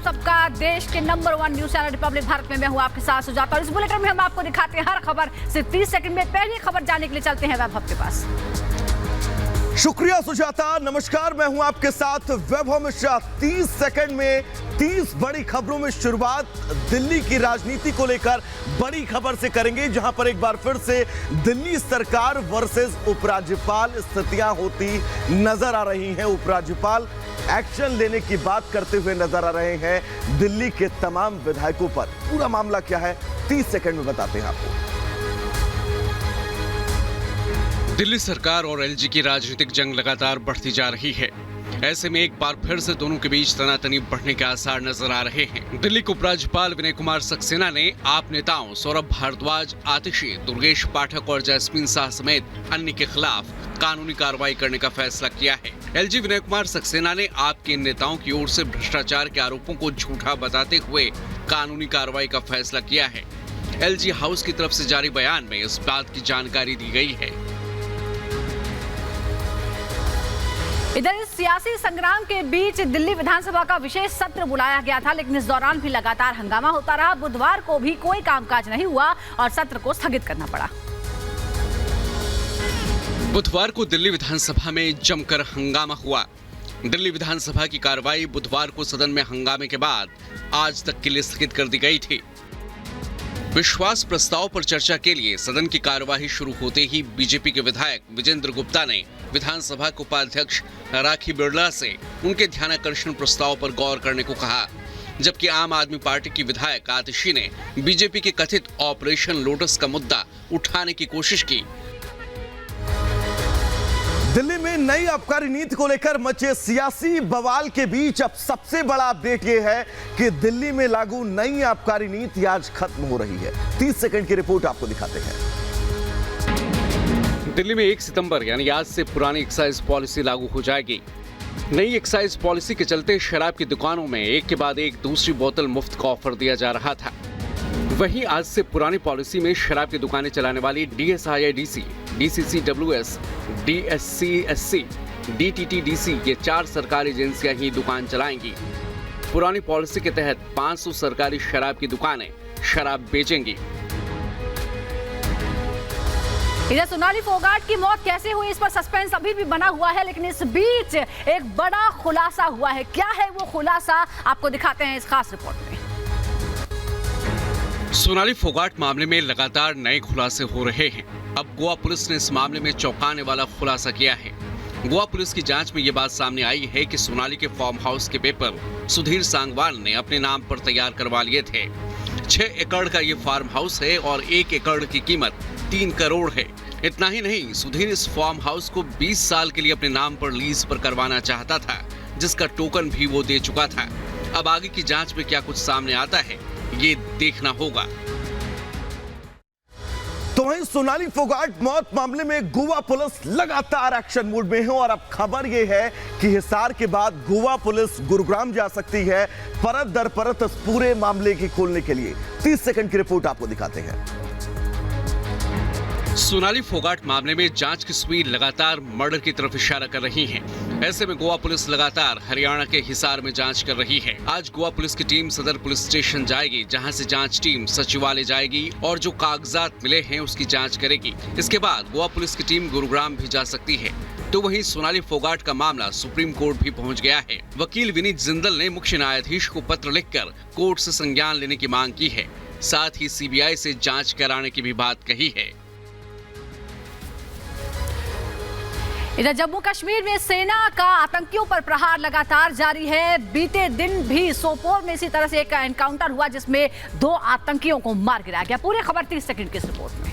आप सबका देश के number 1 news channel Republic Bharat में मैं हूं आपके साथ सुजाता। और इस बुलेटिन में हम आपको दिखाते हैं हर खबर सिर्फ 30 सेकंड में। पहली खबर जानने के लिए चलते हैं वैभव के पास। शुक्रिया सुजाता। नमस्कार, मैं हूं आपके साथ वैभव मिश्रा। 30 सेकंड में 30 बड़ी खबरों में शुरुआत दिल्ली की राजनीति को लेकर बड़ी खबर से करेंगे, जहां पर एक बार फिर से दिल्ली सरकार वर्सेस उपराज्यपाल स्थितियां होती नजर आ रही हैं। उपराज्यपाल एक्शन लेने की बात करते हुए नजर आ रहे हैं दिल्ली के तमाम विधायकों पर। पूरा मामला क्या है 30 सेकंड में बताते हैं आपको। दिल्ली सरकार और एलजी की राजनीतिक जंग लगातार बढ़ती जा रही है। ऐसे में एक बार फिर से दोनों के बीच तनातनी बढ़ने के आसार नजर आ रहे हैं। दिल्ली के उपराज्यपाल विनय कुमार सक्सेना ने आप नेताओं सौरभ भारद्वाज, आतिशी, दुर्गेश पाठक और जैस्मीन शाह समेत अन्य के खिलाफ कानूनी कार्रवाई करने का फैसला किया है। एलजी विनय कुमार सक्सेना ने आप के नेताओं की ओर से भ्रष्टाचार के आरोपों को झूठा बताते हुए कानूनी कार्रवाई का फैसला किया है। एलजी हाउस की तरफ से जारी बयान में इस बात की जानकारी दी गई है। इधर इस सियासी संग्राम के बीच दिल्ली विधानसभा का विशेष सत्र बुलाया गया था, लेकिन इस दौरान भी लगातार हंगामा होता रहा। बुधवार को भी कोई कामकाज नहीं हुआ और सत्र को स्थगित करना पड़ा। बुधवार को दिल्ली विधानसभा में जमकर हंगामा हुआ। दिल्ली विधानसभा की कार्रवाई बुधवार को सदन में हंगामे के बाद आज तक के लिए स्थगित कर दी गई थी। विश्वास प्रस्ताव पर चर्चा के लिए सदन की कार्यवाही शुरू होते ही बीजेपी के विधायक विजेंद्र गुप्ता ने विधानसभा के उपाध्यक्ष राखी बिरला से उनके ध्यानाकर्षण प्रस्ताव पर गौर करने को कहा, जबकि आम आदमी पार्टी की विधायक आतिशी ने बीजेपी के कथित ऑपरेशन लोटस का मुद्दा उठाने की कोशिश की। दिल्ली में नई आबकारी नीति को लेकर मचे सियासी बवाल के बीच अब सबसे बड़ा अपडेट यह है कि दिल्ली में लागू नई आबकारी नीति आज खत्म हो रही है। 30 सेकंड की रिपोर्ट आपको दिखाते हैं। दिल्ली में 1 सितंबर यानी आज से पुरानी एक्साइज पॉलिसी लागू हो जाएगी। नई एक्साइज पॉलिसी के चलते शराब की दुकानों में एक के बाद एक दूसरी बोतल मुफ्त का ऑफर दिया जा रहा था। वहीं आज से पुरानी पॉलिसी में शराब की दुकानें चलाने वाली DSIIDC, DCCWS, DSCSC, DTTDC ये 4 सरकारी एजेंसियां ही दुकान चलाएंगी। पुरानी पॉलिसी के तहत 500 सरकारी शराब की दुकानें शराब बेचेंगी। इधर सोनाली फोगाट की मौत कैसे हुई, इस पर सस्पेंस अभी भी बना हुआ है, लेकिन इस बीच एक बड़ा खुलासा हुआ है। क्या है वो खुलासा, आपको दिखाते हैं इस खास रिपोर्ट में। सोनाली फोगाट मामले में लगातार नए खुलासे हो रहे हैं। अब गोवा पुलिस ने इस मामले में चौंकाने वाला खुलासा किया है। गोवा पुलिस की जांच में यह बात सामने आई है कि सोनाली के फार्म हाउस के पेपर सुधीर सांगवान ने अपने नाम पर तैयार करवा लिए थे। 6 एकड़ का ये फार्म हाउस है और 1 एकड़ की कीमत 3 करोड़ है। इतना ही नहीं, सुधीर इस फार्म हाउस को 20 साल के लिए अपने नाम पर लीज पर करवाना चाहता था, जिसका टोकन भी वो दे चुका था। अब आगे की जांच में क्या कुछ सामने आता है, ये देखना होगा। तो वहीं सोनाली फोगाट मौत मामले में गोवा पुलिस लगातार एक्शन मोड में है और अब खबर यह है कि हिसार के बाद गोवा पुलिस गुरुग्राम जा सकती है परत दर परत इस पूरे मामले की खोलने के लिए। 30 सेकंड की रिपोर्ट आपको दिखाते हैं। सोनाली फोगाट मामले में जांच की सुई लगातार मर्डर की तरफ इशारा कर रही है। ऐसे में गोवा पुलिस लगातार हरियाणा के हिसार में जांच कर रही है। आज गोवा पुलिस की टीम सदर पुलिस स्टेशन जाएगी, जहां से जांच टीम सचिवालय जाएगी और जो कागजात मिले हैं उसकी जांच करेगी। इसके बाद गोवा पुलिस की टीम गुरुग्राम भी जा सकती है। तो वहीं सोनाली फोगाट का मामला सुप्रीम कोर्ट भी पहुंच गया है। वकील विनीत जिंदल ने मुख्य न्यायाधीश को पत्र लिखकर कोर्ट से संज्ञान लेने की मांग की है। साथ ही CBI से जांच कराने की भी बात कही है। इधर जम्मू कश्मीर में सेना का आतंकियों पर प्रहार लगातार जारी है। बीते दिन भी सोपोर में इसी तरह से एक एनकाउंटर हुआ, जिसमें 2 आतंकियों को मार गिराया गया। पूरी खबर 30 सेकंड की इस रिपोर्ट में।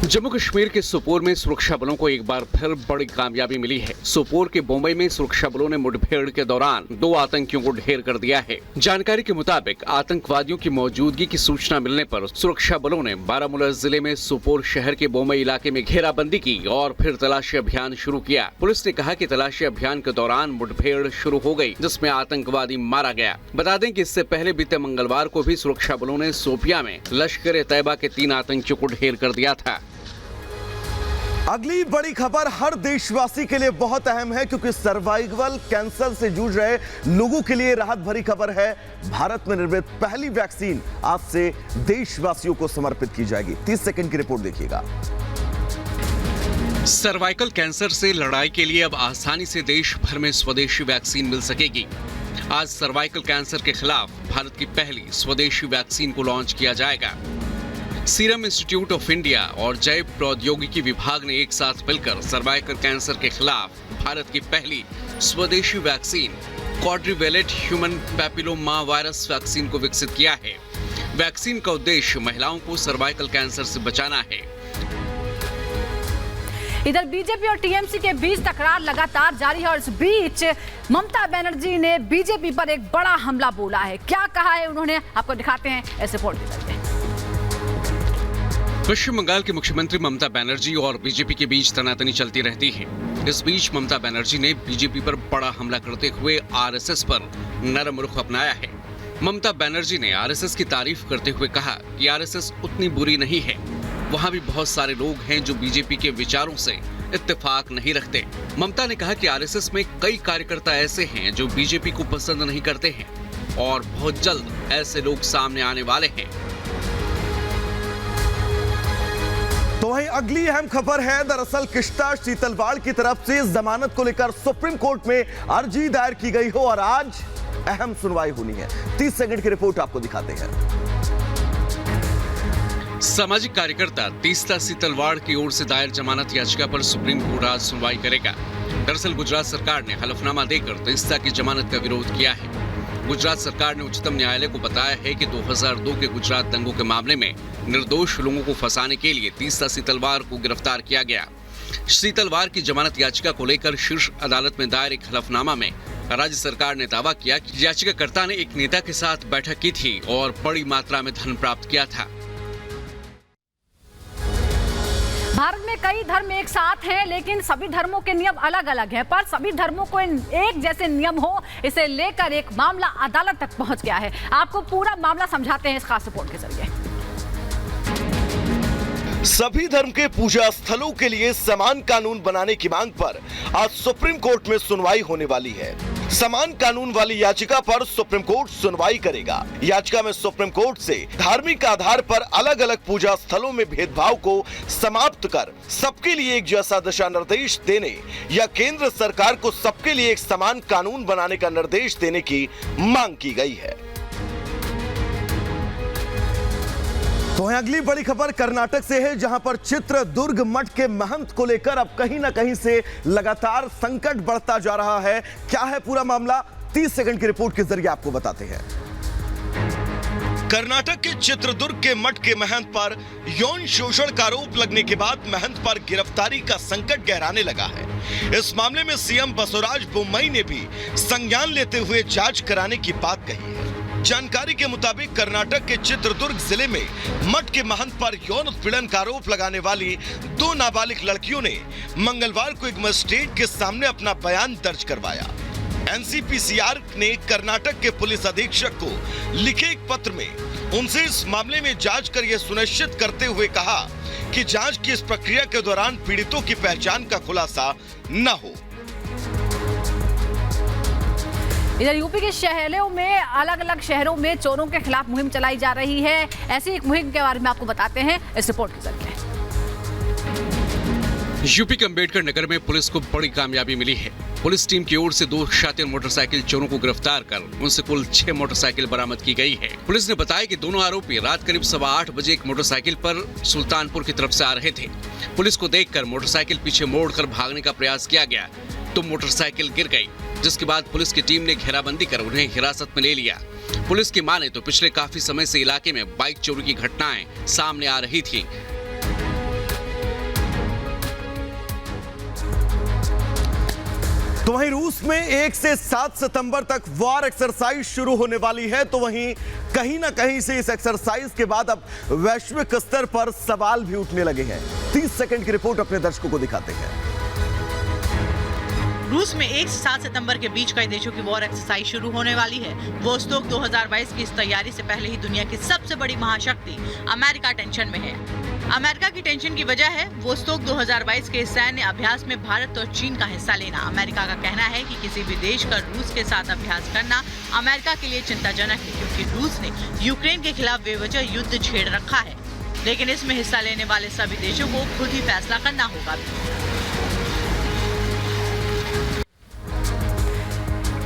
जम्मू कश्मीर के सोपोर में सुरक्षा बलों को एक बार फिर बड़ी कामयाबी मिली है। सोपोर के बोम्बई में सुरक्षा बलों ने मुठभेड़ के दौरान 2 आतंकियों को ढेर कर दिया है। जानकारी के मुताबिक आतंकवादियों की मौजूदगी की सूचना मिलने पर सुरक्षा बलों ने बारामूला जिले में सोपोर शहर के बोम्बई इलाके में घेराबंदी की और फिर तलाशी अभियान शुरू किया। पुलिस ने कहा कि तलाशी अभियान के दौरान मुठभेड़ शुरू हो गई, जिसमें आतंकवादी मारा गया। बता दें कि इससे पहले बीते मंगलवार को भी सुरक्षा बलों ने सोपिया में लश्कर-ए-तैयबा के 3 आतंकियों को ढेर कर दिया था। अगली बड़ी खबर हर देशवासी के लिए बहुत अहम है, क्योंकि सर्वाइकल कैंसर से जूझ रहे लोगों के लिए राहत भरी खबर है। भारत में निर्मित पहली वैक्सीन आज से देशवासियों को समर्पित की जाएगी। 30 सेकंड की रिपोर्ट देखिएगा। सर्वाइकल कैंसर से लड़ाई के लिए अब आसानी से देश भर में स्वदेशी वैक्सीन मिल सकेगी। आज सर्वाइकल कैंसर के खिलाफ भारत की पहली स्वदेशी वैक्सीन को लॉन्च किया जाएगा। सीरम इंस्टीट्यूट ऑफ इंडिया और जैव प्रौद्योगिकी विभाग ने एक साथ मिलकर सर्वाइकल कैंसर के खिलाफ भारत की पहली स्वदेशी vaccine quadrivalent human papilloma virus vaccine को विकसित किया है। वैक्सीन का उद्देश्य महिलाओं को सर्वाइकल कैंसर से बचाना है। इधर बीजेपी और टीएमसी के बीच तकरार लगातार जारी है और इस बीच ममता बनर्जी ने बीजेपी पर एक बड़ा हमला बोला है। क्या कहा है उन्होंने, आपको दिखाते हैं इस रिपोर्ट के जरिए। पश्चिम बंगाल के मुख्यमंत्री ममता बनर्जी और बीजेपी के बीच तनातनी चलती रहती है। इस बीच ममता बनर्जी ने बीजेपी पर बड़ा हमला करते हुए आरएसएस पर नरम रुख अपनाया है। ममता बनर्जी ने आरएसएस की तारीफ करते हुए कहा कि आरएसएस उतनी बुरी नहीं है, वहां भी बहुत सारे लोग हैं जो बीजेपी के विचारों से इत्तेफाक नहीं रखते। ममता ने कहा कि आरएसएस में कई कार्यकर्ता ऐसे हैं जो बीजेपी को पसंद नहीं करते हैं और बहुत जल्द ऐसे लोग सामने आने वाले हैं। तो वहीं अगली अहम खबर है, दरअसल किश्ता शीतलवाड़ की तरफ से जमानत को लेकर सुप्रीम कोर्ट में अर्जी दायर की गई हो और आज अहम सुनवाई होनी है। 30 सेकंड की रिपोर्ट आपको दिखाते हैं। सामाजिक कार्यकर्ता तीस्ता शीतलवाड़ की ओर से दायर जमानत याचिका पर सुप्रीम कोर्ट आज सुनवाई करेगा। दरअसल गुजरात सरकार ने हलफनामा देकर तीस्ता की जमानत का विरोध किया है। गुजरात सरकार ने उच्चतम न्यायालय को बताया है कि 2002 के गुजरात दंगों के मामले में निर्दोष लोगों को फंसाने के लिए तीस्ता शीतलवाड़ को गिरफ्तार किया गया। शीतलवाड़ की जमानत याचिका को लेकर शीर्ष अदालत में दायर एक हलफनामा में राज्य सरकार ने दावा किया कि याचिकाकर्ता ने एक नेता के साथ बैठक की थी और बड़ी मात्रा में धन प्राप्त किया था। भारत में कई धर्म एक साथ हैं, लेकिन सभी धर्मों के नियम अलग अलग हैं। पर सभी धर्मों को एक जैसे नियम हो, इसे लेकर एक मामला अदालत तक पहुंच गया है। आपको पूरा मामला समझाते हैं इस खास रिपोर्ट के जरिए। सभी धर्म के पूजा स्थलों के लिए समान कानून बनाने की मांग पर आज सुप्रीम कोर्ट में सुनवाई होने वाली है। समान कानून वाली याचिका पर सुप्रीम कोर्ट सुनवाई करेगा। याचिका में सुप्रीम कोर्ट से धार्मिक आधार पर अलग अलग पूजा स्थलों में भेदभाव को समाप्त कर सबके लिए एक जैसा दिशा निर्देश देने या केंद्र सरकार को सबके लिए एक समान कानून बनाने का निर्देश देने की मांग की गई है। तो अगली बड़ी खबर कर्नाटक से है, जहां पर चित्रदुर्ग मठ के महंत को लेकर अब कहीं ना कहीं से लगातार संकट बढ़ता जा रहा है। क्या है पूरा मामला, 30 सेकंड की रिपोर्ट के जरिए आपको बताते हैं। कर्नाटक के चित्रदुर्ग के मठ के महंत पर यौन शोषण का आरोप लगने के बाद महंत पर गिरफ्तारी का संकट गहराने लगा है। इस मामले में सीएम बसवराज बोम्मई ने भी संज्ञान लेते हुए जांच कराने की बात कही है। जानकारी के मुताबिक कर्नाटक के चित्रदुर्ग जिले में मठ के महंत पर यौन उत्पीड़न का आरोप लगाने वाली 2 नाबालिग लड़कियों ने मंगलवार को एक मजिस्ट्रेट के सामने अपना बयान दर्ज करवाया। एनसीपीसीआर ने कर्नाटक के पुलिस अधीक्षक को लिखे एक पत्र में उनसे इस मामले में जांच कर यह सुनिश्चित करते हुए कहा कि जांच की इस प्रक्रिया के दौरान पीड़ितों की पहचान का खुलासा न हो। इधर यूपी के शहरों में अलग अलग शहरों में चोरों के खिलाफ मुहिम चलाई जा रही है। ऐसी एक मुहिम के बारे में आपको बताते हैं इस रिपोर्ट के जरिए। यूपी के अम्बेडकर नगर में पुलिस को बड़ी कामयाबी मिली है। पुलिस टीम की ओर से 2 शातिर मोटरसाइकिल चोरों को गिरफ्तार कर उनसे कुल 6 मोटरसाइकिल बरामद की गई है। पुलिस ने बताया कि दोनों आरोपी रात करीब 8:15 बजे एक मोटरसाइकिल पर सुल्तानपुर की तरफ से आ रहे थे। पुलिस को देखकर मोटरसाइकिल पीछे मोड़कर भागने का प्रयास किया गया तो मोटरसाइकिल गिर गई, जिसके बाद पुलिस की टीम ने घेराबंदी कर उन्हें हिरासत में ले लिया। पुलिस की माने तो पिछले काफी समय से इलाके में बाइक चोरी की घटनाएं सामने आ रही थी। तो वहीं रूस में 1 से 7 सितंबर तक वॉर एक्सरसाइज शुरू होने वाली है। तो वहीं कहीं ना कहीं से इस एक्सरसाइज के बाद अब वैश्विक स्तर पर सवाल भी उठने लगे हैं। 30 सेकंड की रिपोर्ट अपने दर्शकों को दिखाते हैं। रूस में 1 से 7 सितंबर के बीच कई देशों की वॉर एक्सरसाइज शुरू होने वाली है। वोस्टोक 2022 की इस तैयारी से पहले ही दुनिया की सबसे बड़ी महाशक्ति अमेरिका टेंशन में है। अमेरिका की टेंशन की वजह है वोस्तोक 2022 के सैन्य अभ्यास में भारत और चीन का हिस्सा लेना। अमेरिका का कहना है कि किसी भी देश का रूस के साथ अभ्यास करना अमेरिका के लिए चिंताजनक है, क्योंकि रूस ने यूक्रेन के खिलाफ बेवजह युद्ध छेड़ रखा है। लेकिन इसमें हिस्सा लेने वाले सभी देशों को खुद ही फैसला करना होगा।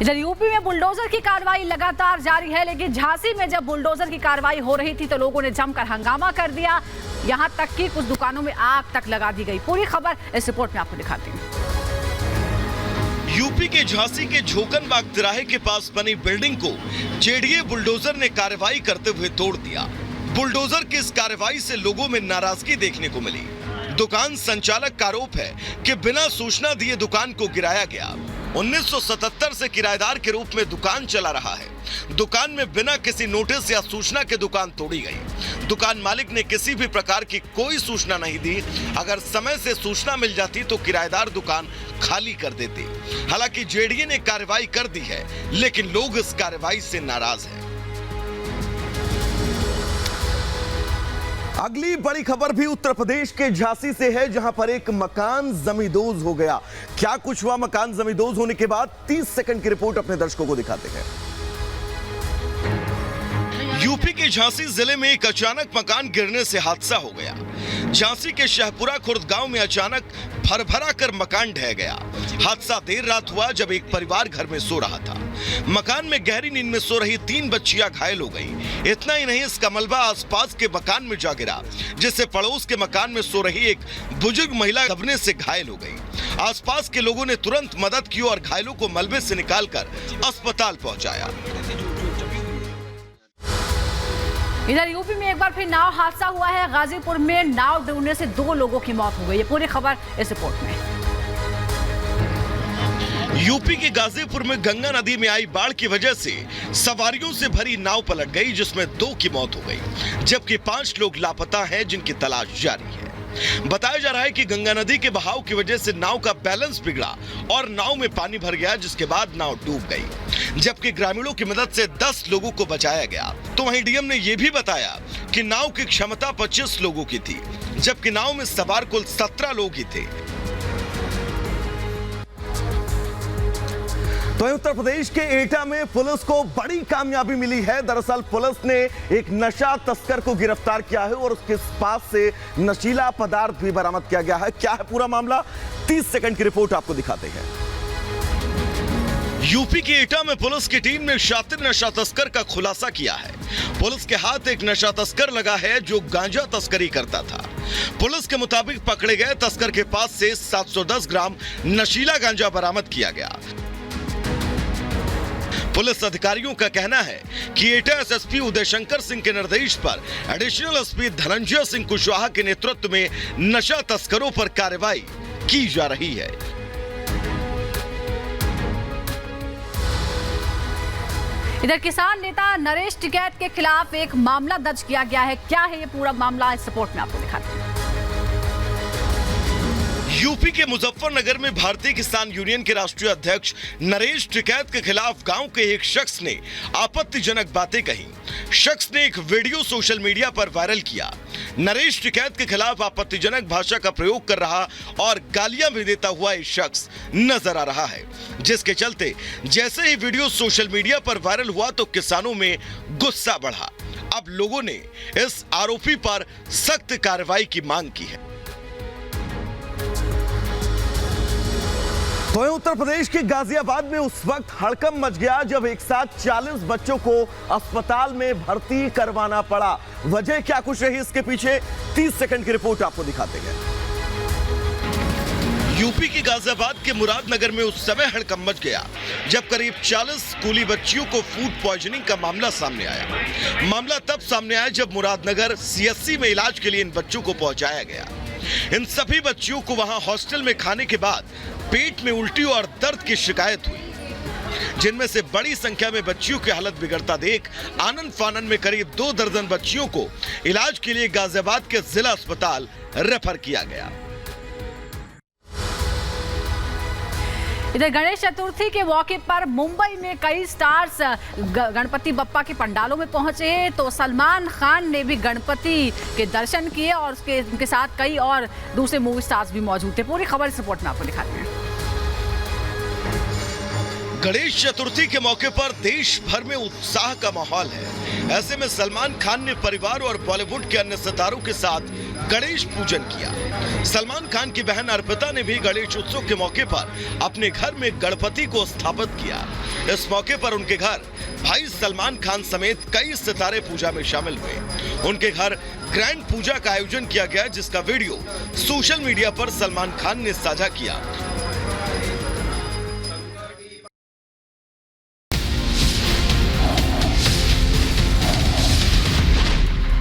इधर यूपी में बुलडोजर की कार्रवाई लगातार जारी है, लेकिन झांसी में जब बुलडोजर की कार्रवाई हो रही थी तो लोगों ने जमकर हंगामा कर दिया। यहां तक कि कुछ दुकानों में आग तक लगा दी गई। पूरी खबर इस रिपोर्ट में आपको दिखाते हैं। यूपी के झांसी के झोकनबाग तिराहे के पास बनी बिल्डिंग को जेडीए बुलडोजर ने कार्रवाई करते हुए तोड़ दिया। बुलडोजर की इस कार्रवाई से लोगों में नाराजगी देखने को मिली। दुकान संचालक का आरोप है कि बिना सूचना दिए दुकान को गिराया गया। 1977 से किराएदार के रूप में दुकान चला रहा है। दुकान में बिना किसी नोटिस या सूचना के दुकान तोड़ी गई। दुकान मालिक ने किसी भी प्रकार की कोई सूचना नहीं दी। अगर समय से सूचना मिल जाती तो किराएदार दुकान खाली कर देते। हालांकि जेडीए ने कार्रवाई कर दी है, लेकिन लोग इस कार्रवाई से नाराज हैं। अगली बड़ी खबर भी उत्तर प्रदेश के झांसी से है, जहां पर एक मकान जमींदोज हो गया। क्या कुछ हुआ मकान जमींदोज होने के बाद, 30 सेकंड की रिपोर्ट अपने दर्शकों को दिखाते हैं। यूपी के झांसी जिले में एक अचानक मकान गिरने से हादसा हो गया। झांसी के शाहपुरा खुर्द गांव में अचानक भरभरा कर मकान ढह गया। हादसा देर रात हुआ जब एक परिवार घर में सो रहा था। मकान में गहरी नींद में सो रही 3 बच्चियां घायल हो गईं। इतना ही नहीं, इसका मलबा आसपास के मकान में जा गिरा, जिससे पड़ोस के मकान में सो रही एक बुजुर्ग महिला दबने से घायल हो गई। आसपास के लोगों ने तुरंत मदद की और घायलों को मलबे से निकालकर अस्पताल पहुंचाया। इधर यूपी में एक बार फिर नाव हादसा हुआ है। गाजीपुर में नाव डूबने से 2 लोगों की मौत हो गई है। पूरी खबर इस रिपोर्ट में। यूपी के गाजीपुर में गंगा नदी में आई बाढ़ की वजह से सवारियों से भरी नाव पलट गई, जिसमें 2 की मौत हो गई, जबकि 5 लोग लापता हैं, जिनकी तलाश जारी है। बताया जा रहा है कि गंगा नदी के बहाव की वजह से नाव का बैलेंस बिगड़ा और नाव में पानी भर गया, जिसके बाद नाव डूब गई, जबकि ग्रामीणों की मदद से 10 लोगों को बचाया गया। तो वहीं डीएम ने यह भी बताया कि नाव की क्षमता 25 लोगों की थी, जबकि नाव में सवार कुल 17 लोग ही थे। तो उत्तर प्रदेश के एटा में पुलिस को बड़ी कामयाबी मिली है। दरअसल पुलिस ने एक नशा तस्कर को गिरफ्तार किया है और उसके पास से नशीला पदार्थ भी बरामद किया गया है। क्या है पूरा मामला, 30 सेकंड की रिपोर्ट आपको दिखाते हैं। यूपी के एटा में पुलिस की टीम ने शातिर नशा तस्कर का खुलासा किया है। पुलिस के हाथ एक नशा तस्कर लगा है जो गांजा तस्करी करता था। पुलिस के मुताबिक पकड़े गए तस्कर के पास से 710 ग्राम नशीला गांजा बरामद किया गया। पुलिस अधिकारियों का कहना है कि एटा एसएसपी उदय शंकर सिंह के निर्देश पर एडिशनल एसपी धनंजय सिंह कुशवाहा के नेतृत्व में नशा तस्करों पर कार्रवाई की जा रही है। इधर किसान नेता नरेश टिकैत के खिलाफ एक मामला दर्ज किया गया है। क्या है ये पूरा मामला, इस रिपोर्ट में आपको दिखाते हैं। यूपी के मुजफ्फरनगर में भारतीय किसान यूनियन के राष्ट्रीय अध्यक्ष नरेश टिकैत के खिलाफ गांव के एक शख्स ने आपत्तिजनक बातें कही। शख्स ने एक वीडियो सोशल मीडिया पर वायरल किया। नरेश टिकैत के खिलाफ आपत्तिजनक भाषा का प्रयोग कर रहा और गालियां भी देता हुआ एक शख्स नजर आ रहा है, जिसके चलते जैसे ही वीडियो सोशल मीडिया पर वायरल हुआ तो किसानों में गुस्सा बढ़ा। अब लोगों ने इस आरोपी पर सख्त कार्रवाई की मांग की है। तो उत्तर प्रदेश के गाजियाबाद में उस वक्त हड़कंप मच गया जब एक साथ 40 बच्चों को अस्पताल में भर्ती करवाना पड़ा। वजह क्या कुछ रही इसके पीछे, 30 सेकंड की रिपोर्ट आपको दिखाते हैं। यूपी के गाजियाबाद के मुरादनगर में उस समय हड़कंप मच गया जब करीब 40 स्कूली बच्चियों को फूड पॉइजनिंग का मामला सामने आया। मामला तब सामने आया जब मुरादनगर सीएससी में इलाज के लिए इन बच्चों को पहुंचाया गया। इन सभी बच्चियों को वहां हॉस्टल में खाने के बाद पेट में उल्टी और दर्द की शिकायत हुई, जिनमें से बड़ी संख्या में बच्चियों की हालत बिगड़ता देख आनन फानन में करीब 2 दर्जन बच्चियों को इलाज के लिए गाजियाबाद के जिला अस्पताल रेफर किया गया। इधर गणेश चतुर्थी के मौके पर मुंबई में कई स्टार्स गणपति बप्पा के पंडालों में पहुंचे, तो सलमान खान ने भी गणपति के दर्शन किए और उनके साथ कई और दूसरे मूवी स्टार्स भी मौजूद थे। पूरी खबर इस रिपोर्ट में आपको दिखाते हैं। गणेश चतुर्थी के मौके पर देश भर में उत्साह का माहौल है। ऐसे में सलमान खान ने परिवार और बॉलीवुड के अन्य सितारों के साथ गणेश पूजन किया। सलमान खान की बहन अर्पिता ने भी गणेश उत्सव के मौके पर अपने घर में गणपति को स्थापित किया। इस मौके पर उनके घर भाई सलमान खान समेत कई सितारे पूजा में शामिल हुए। उनके घर ग्रैंड पूजा का आयोजन किया गया, जिसका वीडियो सोशल मीडिया पर सलमान खान ने साझा किया